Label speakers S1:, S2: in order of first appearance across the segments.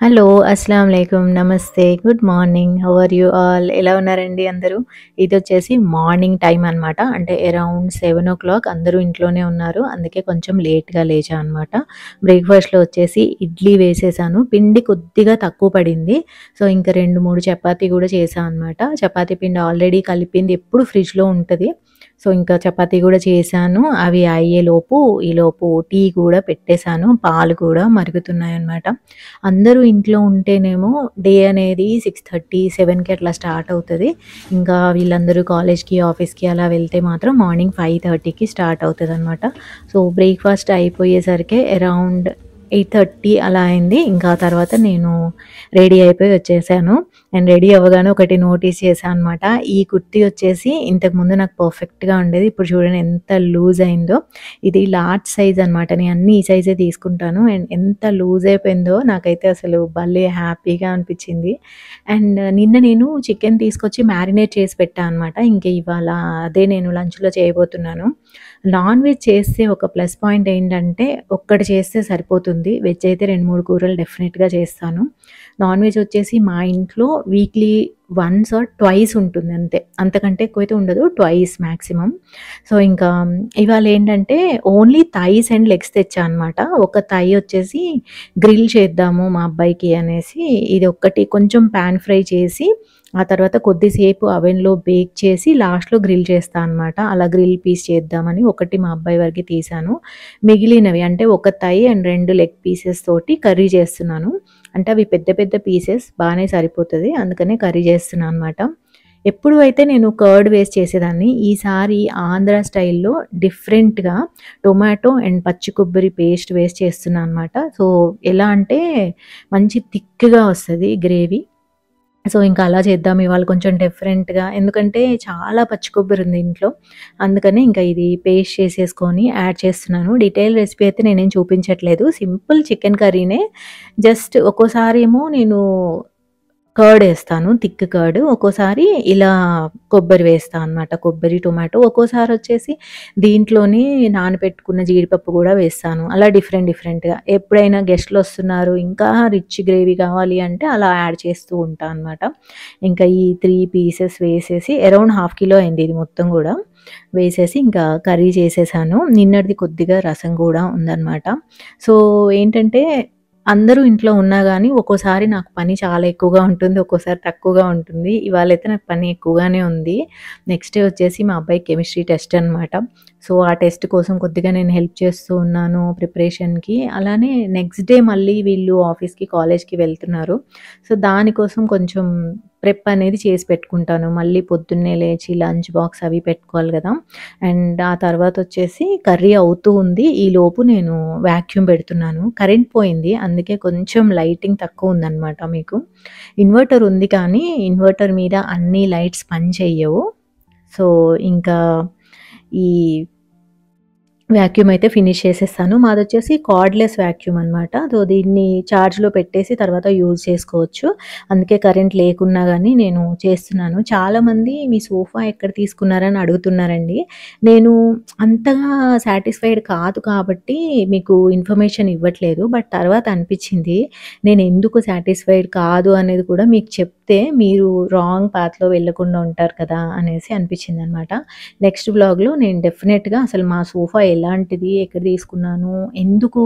S1: Hello! అస్సలాము అలైకుం. నమస్తే. Good morning. How are you all? ఎలా ఉన్నారండి అందరూ? ఇదొచ్చేసి మార్నింగ్ టైమ్ అనమాట. అంటే అరౌండ్ 7:00 అందరూ ఇంట్లోనే ఉన్నారు. అందుకే కొంచెం లేట్‌గా లేచా అనమాట. బ్రేక్‌ఫాస్ట్‌లో వచ్చేసి ఇడ్లీ వేసేసాను. పిండి కొద్దిగా తక్కువ పడింది. సో, ఇంక 2, 3 చపాతీ గూడా చేశా అనమాట. చపాతీ పిండి ఆల్రెడీ కలిపింది ఎప్పుడు ఫ్రిడ్జ్‌లో ఉంటది. సో, ఇంకా చపాతీ గూడా చేశాను. అవి అయ్యేలోపు ఈలోపు టీ కూడా పెట్టేసాను. పాలు కూడా మరుగుతున్నాయన్నమాట. అందరూ ఇంట్లో ఉంటేనేమో డే అనేది 6:30, 7కి అట్లా స్టార్ట్ అవుతది. ఇంకా వీళ్ళందరూ కాలేజ్‌కి, ఆఫీస్‌కి అలా వెళ్తే మాత్రం మార్నింగ్ 5:30కి స్టార్ట్ అవుతదనమాట. సో, బ్రేక్‌ఫాస్ట్ అయిపోయేసరికే అరౌండ్ 8:30 అలా అయింది. ఇంకా ఆ తర్వాత నేను రెడీ అయిపోయి వచ్చేసాను. అండ్ రెడీ అవ్వగానే ఒకటి నోటీస్ చేశా అనమాట. ఈ కుర్తీ వచ్చేసి ఇంతకుముందు నాకు పర్ఫెక్ట్‌గా ఉండేది. ఇప్పుడు చూడండి ఎంత లూజ్ అయిందో. ఇది లార్జ్ సైజ్ అనమాట. నేను అన్నీ ఈ సైజే తీసుకుంటాను. అండ్ ఎంత లూజ్ అయిపోయిందో నాకైతే అసలు భలే హ్యాపీగా అనిపించింది. అండ్ నిన్న నేను చికెన్ తీసుకొచ్చి మ్యారినేట్ చేసి పెట్టా అనమాట. ఇంక ఇవాళ అదే నేను లంచ్‌లో చేయబోతున్నాను. నాన్ వెజ్ చేస్తే ఒక ప్లస్ పాయింట్ ఏంటంటే ఒక్కటి చేస్తే సరిపోతుంది. వెజ్ అయితే 2, 3 కూరలు డెఫినిట్‌గా చేస్తాను. నాన్ వెజ్ వచ్చేసి మా ఇంట్లో వీక్లీ వన్స్ ఆర్ ట్వైస్ ఉంటుంది అంతే. అంతకంటే ఎక్కువైతే ఉండదు. Twice maximum. సో, ఇంకా ఇవాళేంటంటే ఓన్లీ థైస్ అండ్ లెగ్స్ తెచ్చా అనమాట. ఒక థై వచ్చేసి గ్రిల్ చేద్దాము మా అబ్బాయికి అనేసి ఇది ఒక్కటి కొంచెం పాన్ ఫ్రై చేసి, ఆ తర్వాత కొద్దిసేపు అవెన్‌లో బేక్ చేసి లాస్ట్‌లో గ్రిల్ చేస్తా అనమాట. అలా గ్రిల్ పీస్ చేద్దామని ఒకటి మా అబ్బాయి వరకి తీశాను. మిగిలినవి అంటే ఒక థై అండ్ 2 లెగ్ పీసెస్ తోటి కర్రీ చేస్తున్నాను. అంటే అవి పెద్ద పెద్ద పీసెస్ బానే సరిపోతది. అందుకనే కర్రీ చేస్తున్నా అనమాట. ఎప్పుడు అయితే నేను కర్డ్ వేసి చేసేదాన్ని. ఈసారి ఆంధ్ర స్టైల్‌లో డిఫరెంట్‌గా టొమాటో అండ్ పచ్చి కొబ్బరి పేస్ట్ వేసి చేస్తున్నా అనమాట. సో, ఎలా అంటే మంచి థిక్‌గా వస్తది గ్రేవీ. సో, ఇంకా అలా చేద్దాం ఇవాళ కొంచెం డిఫరెంట్‌గా. ఎందుకంటే చాలా పచ్చి కొబ్బరి ఉంది ఇంట్లో. అందుకని ఇంకా ఇది పేస్ట్ చేసేసుకొని యాడ్ చేస్తున్నాను. డీటెయిల్ రెసిపీ అయితే నేనేం చూపించట్లేదు. సింపుల్ చికెన్ కర్రీనే. జస్ట్ ఒక్కోసారేమో నేను కర్డ్ ఏస్తాను. Thick curd. ఒక్కోసారి ఇలా కొబ్బరి వేస్తా అనమాట. కొబ్బరి, టొమాటో ఒక్కోసారొచ్చేసి దీంట్లోనే నానబెట్టుకున్న జీడిపప్పు గూడా వేస్తాను. అలా డిఫరెంట్ డిఫరెంట్‌గా. ఎప్పుడైనా గెస్ట్‌లొస్తున్నారు, ఇంకా రిచ్ గ్రేవీ కావాలి అంటే అలా యాడ్ చేస్తూ ఉంటా అనమాట. ఇంకా ఈ 3 పీసెస్ వేసేసి అరౌండ్ హాఫ్ కిలో అయింది ఇది మొత్తం గూడా. వేసేసి ఇంకా కర్రీ చేసేసాను. నిన్నటిది కొద్దిగా రసం గూడా ఉందనమాట. సో, ఏంటంటే అందరూ ఇంట్లో ఉన్నా గానీ, ఒక్కోసారి నాకు పని చాలా ఎక్కువగా ఉంటుంది. ఒక్కోసారి తక్కువగా ఉంటుంది. ఇవాళైతే నాకు పని ఎక్కువగానే ఉంది. నెక్స్ట్ డే వచ్చేసి మా అబ్బాయి కెమిస్ట్రీ టెస్ట్ అనమాట. సో, ఆ టెస్ట్ కోసం కొద్దిగా నేను హెల్ప్ చేస్తూ ఉన్నాను ప్రిపరేషన్‌కి. అలానే నెక్స్ట్ డే మళ్ళీ వీళ్ళు ఆఫీస్‌కి, కాలేజ్‌కి వెళ్తున్నారు. సో, దానికోసం కొంచెం ప్రెప్ అనేది చేసి పెట్టుకుంటాను. మళ్ళీ పొద్దున్నే లేచి లంచ్ బాక్స్ అవి పెట్టుకోవాలి గదా! అండ్ ఆ తర్వాతొచ్చేసి కర్రీ అవుతూ ఉంది. ఈలోపు నేను వాక్యూమ్ పెడుతున్నాను. కరెంట్ పోయింది. అందుకే కొంచెం లైటింగ్ తక్కువుందనమాట మీకు. ఇన్వర్టర్ ఉంది కానీ, ఇన్వర్టర్ మీద అన్ని లైట్స్ పని చెయ్యవు. సో, ఇంకా ఈ వాక్యూమ్ అయితే ఫినిష్ చేసేసాను. మాదొచ్చేసి కార్డ్‌లెస్ వాక్యూమ్ అనమాట. సో, దీన్ని చార్జ్‌లో పెట్టేసి తర్వాత యూజ్ చేసుకోవచ్చు. అందుకే కరెంట్ లేకున్నా గానీ నేను చేస్తున్నాను. చాలామంది మీ సోఫా ఎక్కడ తీసుకున్నారని అడుగుతున్నారండి. నేను అంతగా సాటిస్ఫైడ్ కాదు కాబట్టి మీకు ఇన్ఫర్మేషన్ ఇవ్వట్లేదు. బట్ తర్వాత అనిపిచ్చింది నేనెందుకు సాటిస్ఫైడ్ కాదు అనేది కూడా మీకు చెప్తే మీరు రాంగ్ పాత్‌లో వెళ్ళకుండా ఉంటారు కదా! అనేసి అనిపిచ్చిందనమాట. నెక్స్ట్ వ్లాగ్‌లో నేను డెఫినెట్‌గా అసలు మా సోఫా ఎలాంటిది, ఎక్కడ తీసుకున్నాను, ఎందుకు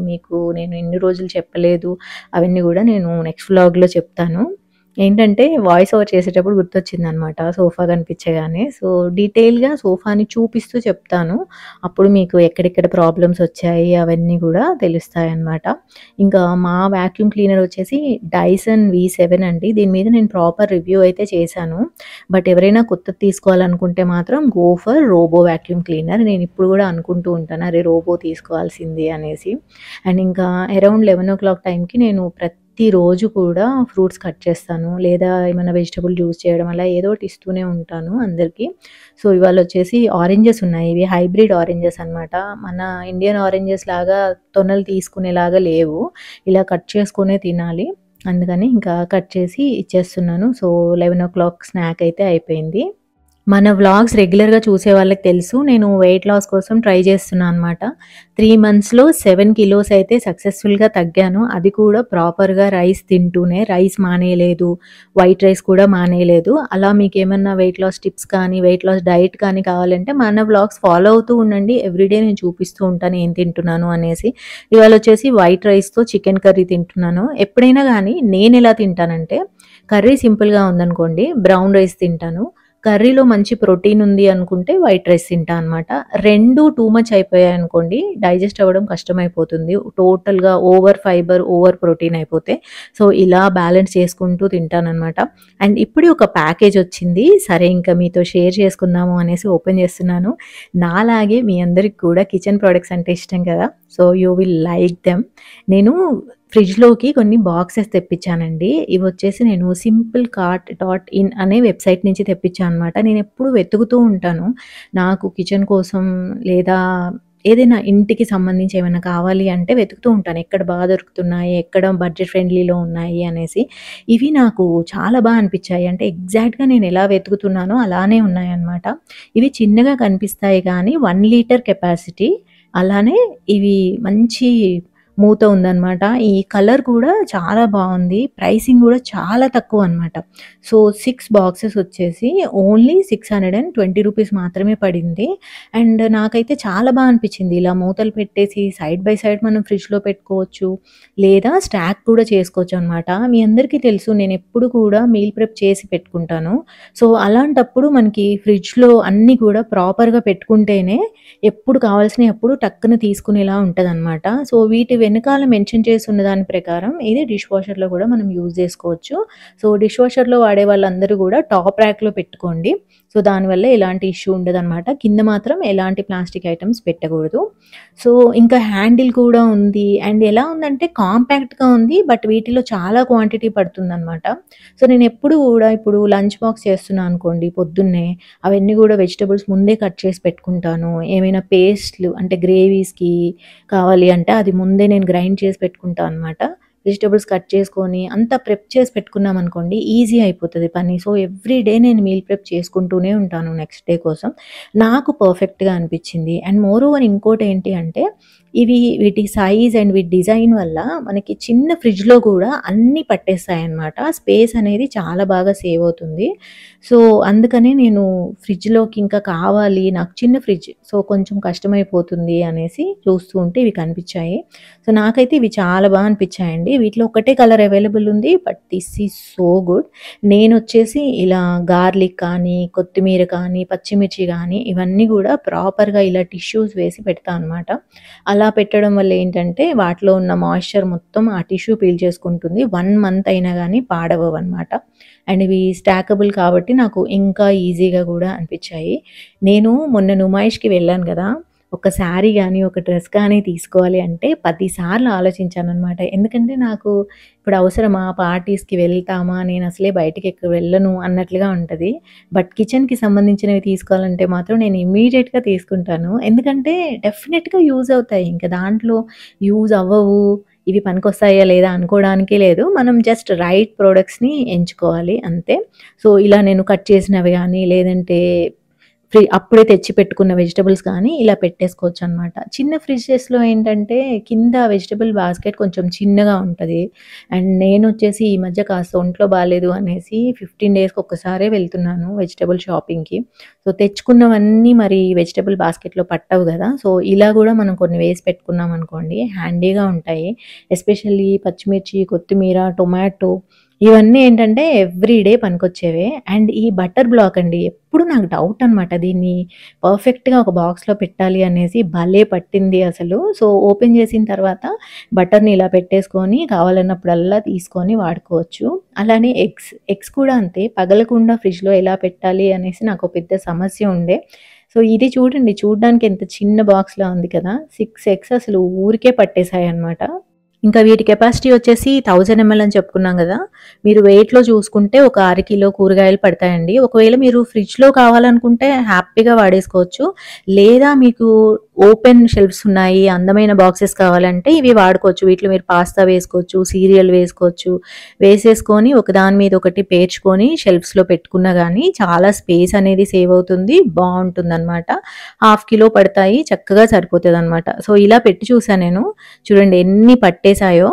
S1: మీకు నేను ఇన్ని రోజులు చెప్పలేదు, అవన్నీ గూడా నేను నెక్స్ట్ వ్లాగ్‌లో చెప్తాను. ఏంటంటే వాయిస్ ఓవర్ చేసేటప్పుడు గుర్తొచ్చిందనమాట సోఫా కనిపించగానే. సో, డీటెయిల్‌గా సోఫాని చూపిస్తూ చెప్తాను. అప్పుడు మీకు ఎక్కడెక్కడ ప్రాబ్లమ్స్ వచ్చాయి అవన్నీ గూడా తెలుస్తాయన్నమాట. ఇంకా మా వాక్యూమ్ క్లీనర్ వచ్చేసి డైసన్ V7 అండి. దీని మీద నేను ప్రాపర్ రివ్యూ అయితే చేశాను. బట్ ఎవరైనా కొత్తది తీసుకోవాలనుకుంటే మాత్రం go for robo vacuum cleaner. నేనిప్పుడు గూడా అనుకుంటూ ఉంటాను. అరే! రోబో తీసుకోవాల్సింది అనేసి. అండ్ ఇంకా అరౌండ్ 11:00 టైంకి నేను ప్రతిరోజు కూడా ఫ్రూట్స్ కట్ చేస్తాను. లేదా ఏమన్నా వెజిటబుల్ జ్యూస్ చేయడం అలా ఏదో ఒకటి ఇస్తూనే ఉంటాను అందరికి. సో, ఇవాళొచ్చేసి ఆరెంజెస్ ఉన్నాయి. ఇవి హైబ్రిడ్ ఆరెంజెస్ అనమాట. మన ఇండియన్ ఆరెంజెస్ లాగా తొనలు తీసుకునేలాగా లేవు. ఇలా కట్ చేసుకొనే తినాలి. అందుకని ఇంకా కట్ చేసి ఇచ్చేస్తున్నాను. సో, 11:00 స్నాక్ అయితే అయిపోయింది. మన వ్లాగ్స్ రెగ్యులర్‌గా చూసే వాళ్ళకి తెలుసు. నేను వెయిట్ లాస్ కోసం ట్రై చేస్తున్నా అనమాట. 3 మంత్స్‌లో 7 కిలోస్ అయితే సక్సెస్‌ఫుల్‌గా తగ్గాను. అది కూడా ప్రాపర్‌గా రైస్ తింటూనే. రైస్ మానేయలేదు. వైట్ రైస్ కూడా మానేయలేదు. అలా మీకేమన్నా వెయిట్ లాస్ టిప్స్ కానీ, వెయిట్ లాస్ డైట్ కానీ కావాలంటే మన వ్లాగ్స్ ఫాలో అవుతూ ఉండండి. ఎవ్రీడే నేను చూపిస్తూ ఉంటాను ఏం తింటున్నాను అనేసి. ఇవాళొచ్చేసి వైట్ రైస్‌తో చికెన్ కర్రీ తింటున్నాను. ఎప్పుడైనా గానీ నేనెలా తింటానంటే, కర్రీ సింపుల్‌గా ఉందనుకోండి, బ్రౌన్ రైస్ తింటాను. కర్రీలో మంచి ప్రోటీన్ ఉంది అనుకుంటే వైట్ రైస్ తింటా అనమాట. 2 టూ మచ్ అయిపోయాయనుకోండి డైజెస్ట్ అవ్వడం కష్టమైపోతుంది. టోటల్‌గా ఓవర్ ఫైబర్, ఓవర్ ప్రోటీన్ అయిపోతే. సో, ఇలా బ్యాలెన్స్ చేసుకుంటూ తింటాననమాట. అండ్ ఇప్పుడే ఒక ప్యాకేజ్ వచ్చింది. సరే ఇంకా మీతో షేర్ చేసుకుందాము అనేసి ఓపెన్ చేస్తున్నాను. నాలాగే మీ అందరికి కూడా కిచెన్ ప్రొడక్ట్స్ అంటే ఇష్టం కదా! So, you will like them. నేను ఫ్రిడ్జ్‌లోకి కొన్ని బాక్సెస్ తెప్పించానండి. ఇవొచ్చేసి నేను సింపుల్ కార్ట్ డాట్ ఇన్ అనే వెబ్‌సైట్ నుంచి తెప్పించా అనమాట. నేనెప్పుడు వెతుకుతూ ఉంటాను. నాకు కిచెన్ కోసం లేదా ఏదైనా ఇంటికి సంబంధించి ఏమైనా కావాలి అంటే వెతుకుతూ ఉంటాను. ఎక్కడ దొరుకుతున్నాయి, ఎక్కడ బడ్జెట్ ఫ్రెండ్లీలో ఉన్నాయి అనేసి. ఇవి నాకు చాలా అనిపిచ్చాయి. అంటే ఎగ్జాక్ట్‌గా నేను ఎలా వెతుకుతున్నానో అలానే ఉన్నాయన్నమాట. ఇవి చిన్నగా కనిపిస్తాయి గానీ 1 లీటర్ కెపాసిటీ. అలానే ఇవి మంచి మూత ఉందనమాట. ఈ కలర్ కూడా చాలా బావుంది. ప్రైసింగ్ గూడా చాలా తక్కువనమాట. సో, 6 బాక్సెస్ వచ్చేసి ఓన్లీ 620 రూపీస్ మాత్రమే పడింది. అండ్ నాకైతే చాలా అనిపిచ్చింది. ఇలా మూతలు పెట్టేసి సైడ్ బై సైడ్ మనం ఫ్రిడ్జ్‌లో పెట్టుకోవచ్చు. లేదా స్టాక్ కూడా చేసుకోవచ్చనమాట. మీ అందరికీ తెలుసు నేనెప్పుడు కూడా మీల్ ప్రెప్ చేసి పెట్టుకుంటాను. సో, అలాంటప్పుడు మనకి ఫ్రిడ్జ్‌లో అన్నీ కూడా ప్రాపర్‌గా పెట్టుకుంటేనే ఎప్పుడు కావాల్సినయి అప్పుడు టక్కున తీసుకునేలా ఉంటదనమాట. సో, వీటి వెనకాల మెన్షన్ చేసున్న దాని ప్రకారం ఇది డిష్ వాషర్‌లో కూడా మనం యూజ్ చేసుకోవచ్చు. సో, డిష్ వాషర్‌లో వాడే వాళ్ళందరూ కూడా టాప్ ర్యాక్‌లో పెట్టుకోండి. సో, దానివల్ల ఎలాంటి ఇష్యూ ఉండదనమాట. కింద మాత్రం ఎలాంటి ప్లాస్టిక్ ఐటెమ్స్ పెట్టకూడదు. సో, ఇంకా హ్యాండిల్ కూడా ఉంది. అండ్ ఎలా ఉందంటే కాంపాక్ట్‌గా ఉంది. బట్ వీటిలో చాలా క్వాంటిటీ పడుతుందనమాట. సో, నేనెప్పుడు కూడా ఇప్పుడు లంచ్ బాక్స్ చేస్తున్నా అనుకోండి పొద్దున్నే, అవన్నీ కూడా వెజిటబుల్స్ ముందే కట్ చేసి పెట్టుకుంటాను. ఏమైనా పేస్ట్‌లు అంటే గ్రేవీస్‌కి కావాలి అంటే అది ముందే నేను గ్రైండ్ చేసి పెట్టుకుంటా అనమాట. వెజిటబుల్స్ కట్ చేసుకొని అంతా ప్రెప్ చేసి పెట్టుకున్నామనుకోండి ఈజీ అయిపోతది పని. సో, ఎవ్రీ డే నేను మీల్ ప్రెప్ చేసుకుంటూనే ఉంటాను నెక్స్ట్ డే కోసం. నాకు పర్ఫెక్ట్‌గా అనిపిచ్చింది. అండ్ మోరోవర్ ఇంకోటేంటి అంటే వీటి సైజ్ అండ్ వీటి డిజైన్ వల్ల మనకి చిన్న ఫ్రిడ్జ్‌లో కూడా అన్నీ పట్టేస్తాయన్నమాట. స్పేస్ అనేది చాలా బాగా సేవ్ అవుతుంది. సో, అందుకనే నేను ఫ్రిడ్జ్‌లోకి ఇంకా కావాలి నాకు చిన్న ఫ్రిడ్జ్. సో, కొంచెం కష్టమైపోతుంది అనేసి చూస్తూ ఉంటే ఇవి కనిపిచ్చాయి. సో, నాకైతే ఇవి చాలా అనిపిచ్చాయండి. వీటిలో ఒకటే కలర్ అవైలబుల్ ఉంది. But this is so good. నేనొచ్చేసి ఇలా గార్లిక్ కానీ, కొత్తిమీర కానీ, పచ్చిమిర్చి గానీ ఇవన్నీ గూడా ప్రాపర్‌గా ఇలా టిష్యూస్ వేసి పెడతా అనమాట. అలా పెట్టడం వల్ల ఏంటంటే వాటిలో ఉన్న మాయిశ్చర్ మొత్తం ఆ టిష్యూ పీల్చేసుకుంటుంది. 1 మంత్ అయినా గానీ పాడవ్వవనమాట. అండ్ ఇవి స్టాకబుల్ కాబట్టి నాకు ఇంకా ఈజీగా గూడా అనిపిచ్చాయి. నేను మొన్న నుమాయిష్‌కి వెళ్ళాను గదా! ఒక శారీ గానీ, ఒక డ్రెస్ కానీ తీసుకోవాలి అంటే 10 సార్లు ఆలోచించాననమాట. ఎందుకంటే నాకు ఇప్పుడు అవసరమా? పార్టీస్‌కి వెళ్తామా? నేనసలే బయటికెక్కువ వెళ్ళను అన్నట్లుగా ఉంటది. బట్ కిచెన్‌కి సంబంధించినవి తీసుకోవాలంటే మాత్రం నేను ఇమ్మీడియేట్‌గా తీసుకుంటాను. ఎందుకంటే డెఫినిట్‌గా యూజ్ అవుతాయి. ఇంక దాంట్లో యూజ్ అవ్వవు, ఇవి పనికొస్తాయా లేదా అనుకోవడానికే లేదు. మనం జస్ట్ రైట్ ప్రొడక్ట్స్‌ని ఎంచుకోవాలి అంతే. సో, ఇలా నేను కట్ చేసినవి గానీ, లేదంటే అప్పుడే తెచ్చి పెట్టుకున్న వెజిటబుల్స్ కానీ ఇలా పెట్టేసుకోవచ్చనమాట. చిన్న ఫ్రిడ్జెస్‌లో ఏంటంటే కింద వెజిటబుల్ బాస్కెట్ కొంచెం చిన్నగా ఉంటది. అండ్ నేనొచ్చేసి ఈ మధ్య కాస్త ఒంట్లో బాలేదు అనేసి 15 డేస్‌కి ఒక్కసారే వెళ్తున్నాను వెజిటబుల్ షాపింగ్‌కి. సో, తెచ్చుకున్నవన్నీ మరి వెజిటబుల్ బాస్కెట్‌లో పట్టవు గదా! సో, ఇలా గూడా మనం కొన్ని వేసి పెట్టుకున్నామనుకోండి హ్యాండీగా ఉంటాయి. ఎస్పెషల్లీ పచ్చిమిర్చి, కొత్తిమీర, టొమాటో ఇవన్నీ ఏంటంటే ఎవ్రీ డే పనికొచ్చేవే. అండ్ ఈ బటర్ బ్లాక్ అండి ఎప్పుడు నాకు డౌట్ అనమాట. దీన్ని పర్ఫెక్ట్‌గా ఒక బాక్స్‌లో పెట్టాలి అనేసి భలే పట్టింది అసలు. సో, ఓపెన్ చేసిన తర్వాత బటర్‌ని ఇలా పెట్టేసుకొని కావాలన్నప్పుడల్లా తీసుకొని వాడుకోవచ్చు. అలానే ఎగ్స్ కూడా అంతే పగలకుండా ఫ్రిడ్జ్‌లో ఎలా పెట్టాలి అనేసి నాకో పెద్ద సమస్య ఉండే. సో, ఇది చూడండి చూడ్డానికి ఎంత చిన్న బాక్స్‌లా ఉంది కదా! 6 ఎగ్స్ అసలు ఊరికే పట్టేసాయన్నమాట. ఇంకా వీటి కెపాసిటీ వచ్చేసి 1000 ఎంఎల్ అని చెప్పుకున్నాం గదా! మీరు వెయిట్‌లో చూసుకుంటే ఒక అరకిలో కూరగాయలు పడతాయండి. ఒకవేళ మీరు ఫ్రిడ్జ్‌లో కావాలనుకుంటే హ్యాపీగా వాడేసుకోవచ్చు. లేదా మీకు ఓపెన్ షెల్ఫ్స్ ఉన్నాయి, అందమైన బాక్సెస్ కావాలంటే ఇవి వాడుకోవచ్చు. వీటిలో మీరు పాస్తా వేసుకోవచ్చు, సీరియల్ వేసుకోవచ్చు. వేసేసుకొని ఒకదాని మీద ఒకటి పేర్చుకొని షెల్ఫ్స్‌లో పెట్టుకున్నా గానీ చాలా స్పేస్ అనేది సేవ్ అవుతుంది. బావుంటుందనమాట. హాఫ్ కిలో పడతాయి. చక్కగా సరిపోతదనమాట. సో, ఇలా పెట్టి చూసా నేను. చూడండి ఎన్ని పట్టేసాయో.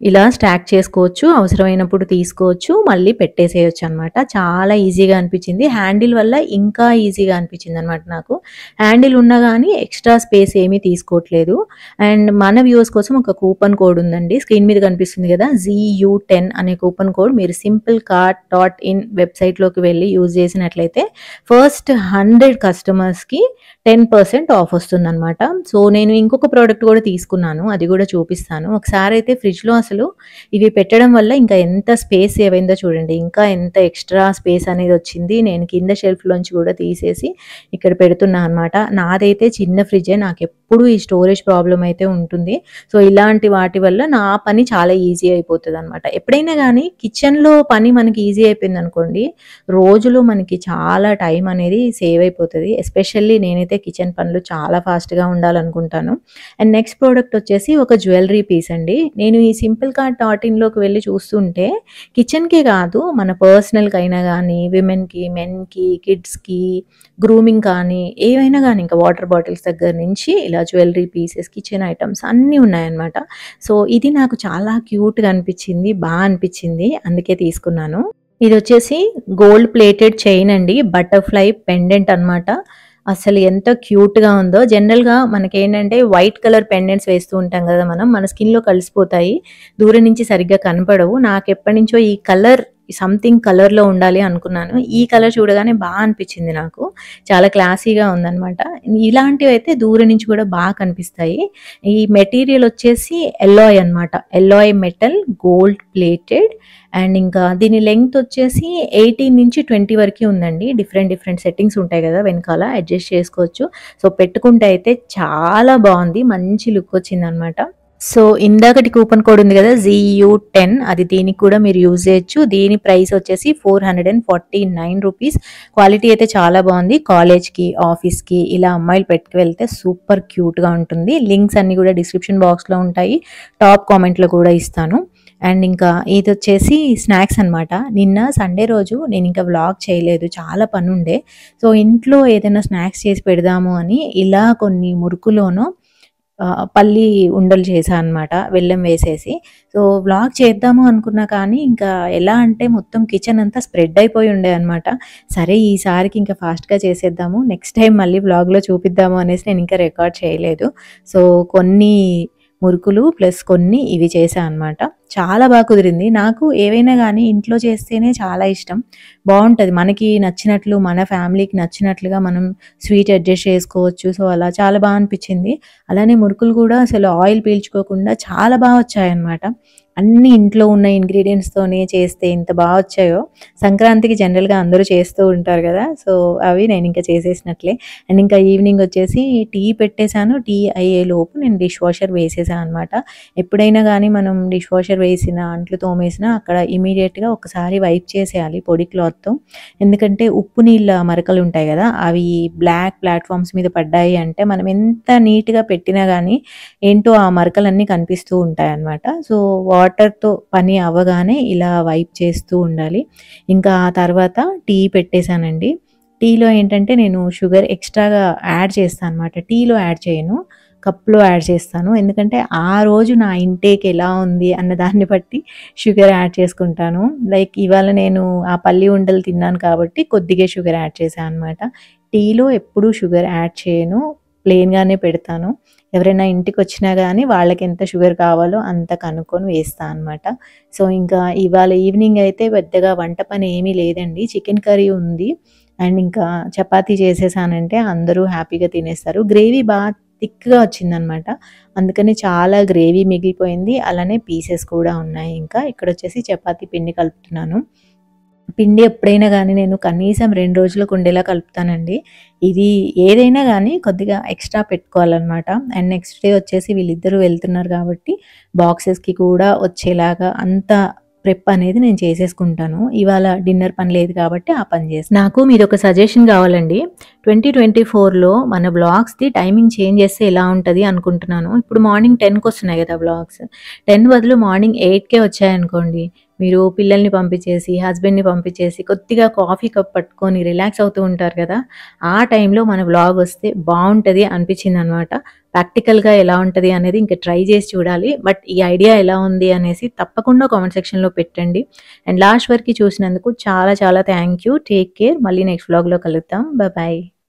S1: ఇలా స్టాక్ చేసుకోవచ్చు. అవసరమైనప్పుడు తీసుకోవచ్చు. మళ్ళీ పెట్టేసేయొచ్చనమాట. చాలా ఈజీగా అనిపిచ్చింది. హ్యాండిల్ వల్ల ఇంకా ఈజీగా అనిపిచ్చిందనమాట నాకు. హ్యాండిల్ ఉన్నా గానీ ఎక్స్‌ట్రా స్పేస్ ఏమీ తీసుకోవట్లేదు. అండ్ మన వ్యూవర్స్ కోసం ఒక కూపన్ కోడ్ ఉందండి. స్క్రీన్ మీద కనిపిస్తుంది గదా! ZU10 అనే కూపన్ కోడ్ మీరు సింపుల్ కార్ట్ డాట్ ఇన్ వెబ్‌సైట్‌లోకి వెళ్లి యూజ్ చేసినట్లయితే ఫస్ట్ 100 కస్టమర్స్‌కి 10% ఆఫ్ వస్తుందనమాట. సో, నేను ఇంకొక ప్రొడక్ట్ గూడా తీసుకున్నాను. అది గూడా చూపిస్తాను. ఒకసారైతే ఫ్రిడ్జ్‌లో అసలు ఇవి పెట్టడం వల్ల ఇంకా ఎంత స్పేస్ సేవ్ అయిందో చూడండి. ఇంకా ఎంత ఎక్స్‌ట్రా స్పేస్ అనేదొచ్చింది. నేను కింద షెల్ఫ్‌లోంచి గూడా తీసేసి ఇక్కడ పెడుతున్నా అనమాట. నాదైతే చిన్న ఫ్రిడ్జే. నాకెప్పుడు ఈ స్టోరేజ్ ప్రాబ్లమ్ అయితే ఉంటుంది. సో, ఇలాంటి వాటి వల్ల నా పని చాలా ఈజీ అయిపోతదనమాట. ఎప్పుడైనా గానీ కిచెన్‌లో పని మనకి ఈజీ అయిపోయిందనుకోండి, రోజులో మనకి చాలా టైం అనేది సేవ్ అయిపోతది. ఎస్పెషల్లీ నేనైతే కిచెన్ పనులు చాలా ఫాస్ట్‌గా ఉండాలనుకుంటాను. అండ్ నెక్స్ట్ ప్రొడక్ట్ వచ్చేసి ఒక జ్యువెలరీ పీస్ అండి. నేను ఈ సింపుల్ కార్ట్ డాట్ ఇన్‌లోకి వెళ్లి చూస్తుంటే కిచెన్‌కే కాదు మన పర్సనల్‌కైనా గానీ, విమెన్‌కి, మెన్‌కి, కిడ్స్‌కి, గ్రూమింగ్ కానీ ఏవైనా గానీ ఇంకా వాటర్ బాటిల్స్ దగ్గర నుంచి ఇలా జ్యువెలరీ పీసెస్, కిచెన్ ఐటెమ్స్ అన్నీ ఉన్నాయన్నమాట. సో, ఇది నాకు చాలా క్యూట్‌గా అనిపిచ్చింది. అనిపిచ్చింది. అందుకే తీసుకున్నాను. ఇదొచ్చేసి గోల్డ్ ప్లేటెడ్ చైన్ అండి. బటర్‌ఫ్లై పెండెంట్ అనమాట. అసలు ఎంత క్యూట్‌గా ఉందో. జనరల్‌గా మనకేంటంటే వైట్ కలర్ పెండెంట్స్ వేస్తూ ఉంటాం గదా మనం. మన స్కిన్‌లో కలిసిపోతాయి. దూరం నుంచి సరిగ్గా కనపడవు. నాకెప్పటినుంచో ఈ కలర్ సంథింగ్ కలర్‌లో ఉండాలి అనుకున్నాను. ఈ కలర్ చూడగానే అనిపిచ్చింది నాకు. చాలా క్లాసీగా ఉందనమాట. ఇలాంటివైతే దూరం నుంచి కూడా కనిపిస్తాయి. ఈ మెటీరియల్ వచ్చేసి ఎల్లాయ్ అనమాట. Alloy metal gold plated and ఇంకా దీని లెంగ్త్ వచ్చేసి 18-20 వరకి ఉందండి. డిఫరెంట్ సెట్టింగ్స్ ఉంటాయి గదా! వెనకాల అడ్జస్ట్ చేసుకోవచ్చు. సో, పెట్టుకుంటే అయితే చాలా బావుంది. మంచి లుక్ వచ్చిందనమాట. సో, ఇందాకటి కూపన్ కోడ్ ఉంది గదా! ZU10 అది దీనికి కూడా మీరు యూజ్ చేయొచ్చు. దీని ప్రైస్ వచ్చేసి ₹449. క్వాలిటీ అయితే చాలా బావుంది. కాలేజ్‌కి, ఆఫీస్‌కి ఇలా అమ్మాయిలు పెట్టుకువెళ్తే సూపర్ క్యూట్‌గా ఉంటుంది. లింక్స్ అన్నీ కూడా డిస్క్రిప్షన్ బాక్స్‌లో ఉంటాయి. టాప్ కామెంట్‌లో కూడా ఇస్తాను. అండ్ ఇంకా ఇదొచ్చేసి స్నాక్స్ అనమాట. నిన్న సండే రోజు నేనింకా వ్లాగ్ చేయలేదు. చాలా పనుండే. సో, ఇంట్లో ఏదైనా స్నాక్స్ చేసి పెడదాము అని ఇలా కొన్ని మురుకులోను పల్లి ఉండలు చేశా అనమాట. బెల్లం వేసేసి. సో, వ్లాగ్ చేద్దాము అనుకున్నా కానీ ఇంకా ఎలా అంటే మొత్తం కిచెన్ అంతా స్ప్రెడ్ అయిపోయి ఉండే అనమాట. సరే ఈసారికి ఇంకా ఫాస్ట్‌గా చేసేద్దాము. నెక్స్ట్ టైమ్ మళ్ళీ వ్లాగ్‌లో చూపిద్దాము అనేసి నేనింకా రికార్డ్ చేయలేదు. సో, కొన్ని మురుకులు ప్లస్ కొన్ని ఇవి చేశా అనమాట. చాలా కుదిరింది. నాకు ఏవైనా గానీ ఇంట్లో చేస్తేనే చాలా ఇష్టం. బావుంటది. మనకి నచ్చినట్లు, మన ఫ్యామిలీకి నచ్చినట్లుగా మనం స్వీట్ అడ్జస్ట్ చేసుకోవచ్చు. సో, అలా చాలా అనిపిచ్చింది. అలానే మురుకులు కూడా అసలు ఆయిల్ పీల్చుకోకుండా చాలా వచ్చాయన్నమాట. అన్నీ ఇంట్లో ఉన్న ఇంగ్రీడియెంట్స్‌తోనే చేస్తే ఎంత వచ్చాయో సంక్రాంతికి జనరల్‌గా అందరూ చేస్తూ ఉంటారు గదా! సో, అవి నేనింక చేసేసినట్లే. అండ్ ఇంకా ఈవినింగ్ వచ్చేసి టీ పెట్టేసాను. టీ అయ్యేలోపు నేను డిష్ వాషర్ వేసేసా అనమాట. ఎప్పుడైనా గానీ మనం డిష్ వాషర్ వేసినా, అంట్లు తోమేసినా అక్కడ ఇమ్మీడియేట్‌గా ఒకసారి వైప్ చేసేయాలి పొడి క్లాత్‌తో. ఎందుకంటే ఉప్పు నీళ్ళ మరకలుంటాయి గదా! అవి బ్లాక్ ప్లాట్‌ఫార్మ్స్ మీద పడ్డాయి అంటే మనం ఎంత నీట్‌గా పెట్టినా గానీ ఏంటో ఆ మరకలన్నీ కనిపిస్తూ ఉంటాయన్నమాట. సో, వాటర్‌తో పని అవ్వగానే ఇలా వైప్ చేస్తూ ఉండాలి. ఇంకా ఆ తర్వాత టీ పెట్టేసానండి. టీలో ఏంటంటే నేను షుగర్ ఎక్స్‌ట్రాగా యాడ్ చేస్తా అనమాట. టీలో యాడ్ చేయను. కప్‌లో యాడ్ చేస్తాను. ఎందుకంటే ఆ రోజు నా ఇంటేక్ ఎలా ఉంది అన్న దాన్ని బట్టి షుగర్ యాడ్ చేసుకుంటాను. లైక్ ఇవాళ నేను ఆ పల్లి ఉండలు తిన్నాను కాబట్టి కొద్దిగా షుగర్ యాడ్ చేశా అనమాట. టీలో ఎప్పుడూ షుగర్ యాడ్ చేయను. ప్లెయిన్‌గానే పెడతాను. ఎవరైనా ఇంటికొచ్చినా గానీ వాళ్ళకెంత షుగర్ కావాలో అంత కనుక్కొని వేస్తా అనమాట. సో, ఇంకా ఇవాళ ఈవినింగ్ అయితే పెద్దగా వంట పని ఏమీ లేదండి. చికెన్ కర్రీ ఉంది. అండ్ ఇంకా చపాతీ చేసేసానంటే అందరూ హ్యాపీగా తినేస్తారు. గ్రేవీ థిక్‌గా వచ్చిందనమాట. అందుకని చాలా గ్రేవీ మిగిలిపోయింది. అలానే పీసెస్ కూడా ఉన్నాయి ఇంకా. ఇక్కడొచ్చేసి చపాతీ పిండి కలుపుతున్నాను. పిండి ఎప్పుడైనా గానీ నేను కనీసం 2 రోజులకు ఉండేలా కలుపుతానండి. ఇది ఏదైనా గానీ కొద్దిగా ఎక్స్‌ట్రా పెట్టుకోవాలనమాట. అండ్ నెక్స్ట్ డే వచ్చేసి వీళ్ళిద్దరూ వెళ్తున్నారు కాబట్టి బాక్సెస్‌కి కూడా వచ్చేలాగా అంత ప్రెప్ అనేది నేను చేసేసుకుంటాను. ఇవాళ డిన్నర్ పని లేదు కాబట్టి ఆ పని చేస్తాను. నాకు మీదొక సజెషన్ కావాలండి. 2024లో మన వ్లాగ్స్‌ది టైమింగ్ చేంజ్ చేస్తే ఎలా ఉంటది అనుకుంటున్నాను. ఇప్పుడు మార్నింగ్ 10కి వస్తున్నాయి కదా వ్లాగ్స్. 10 బదులు మార్నింగ్ 8కే వచ్చాయనుకోండి. మీరు పిల్లల్ని పంపించేసి, హస్బెండ్‌ని పంపించేసి, కొద్దిగా కాఫీ కప్ పట్టుకొని రిలాక్స్ అవుతూ ఉంటారు కదా! ఆ టైంలో మన వ్లాగ్ వస్తే బావుంటది అనిపించిందనమాట. ప్రాక్టికల్‌గా ఎలా ఉంటది అనేది ఇంక ట్రై చేసి చూడాలి. బట్ ఈ ఐడియా ఎలా ఉంది అనేసి తప్పకుండా కామెంట్ సెక్షన్‌లో పెట్టండి. అండ్ లాస్ట్ వరకి చూసినందుకు చాలా చాలా థ్యాంక్ యూ. Take care. మళ్ళీ నెక్స్ట్ వ్లాగ్‌లో కలుద్దాం. బాయ్.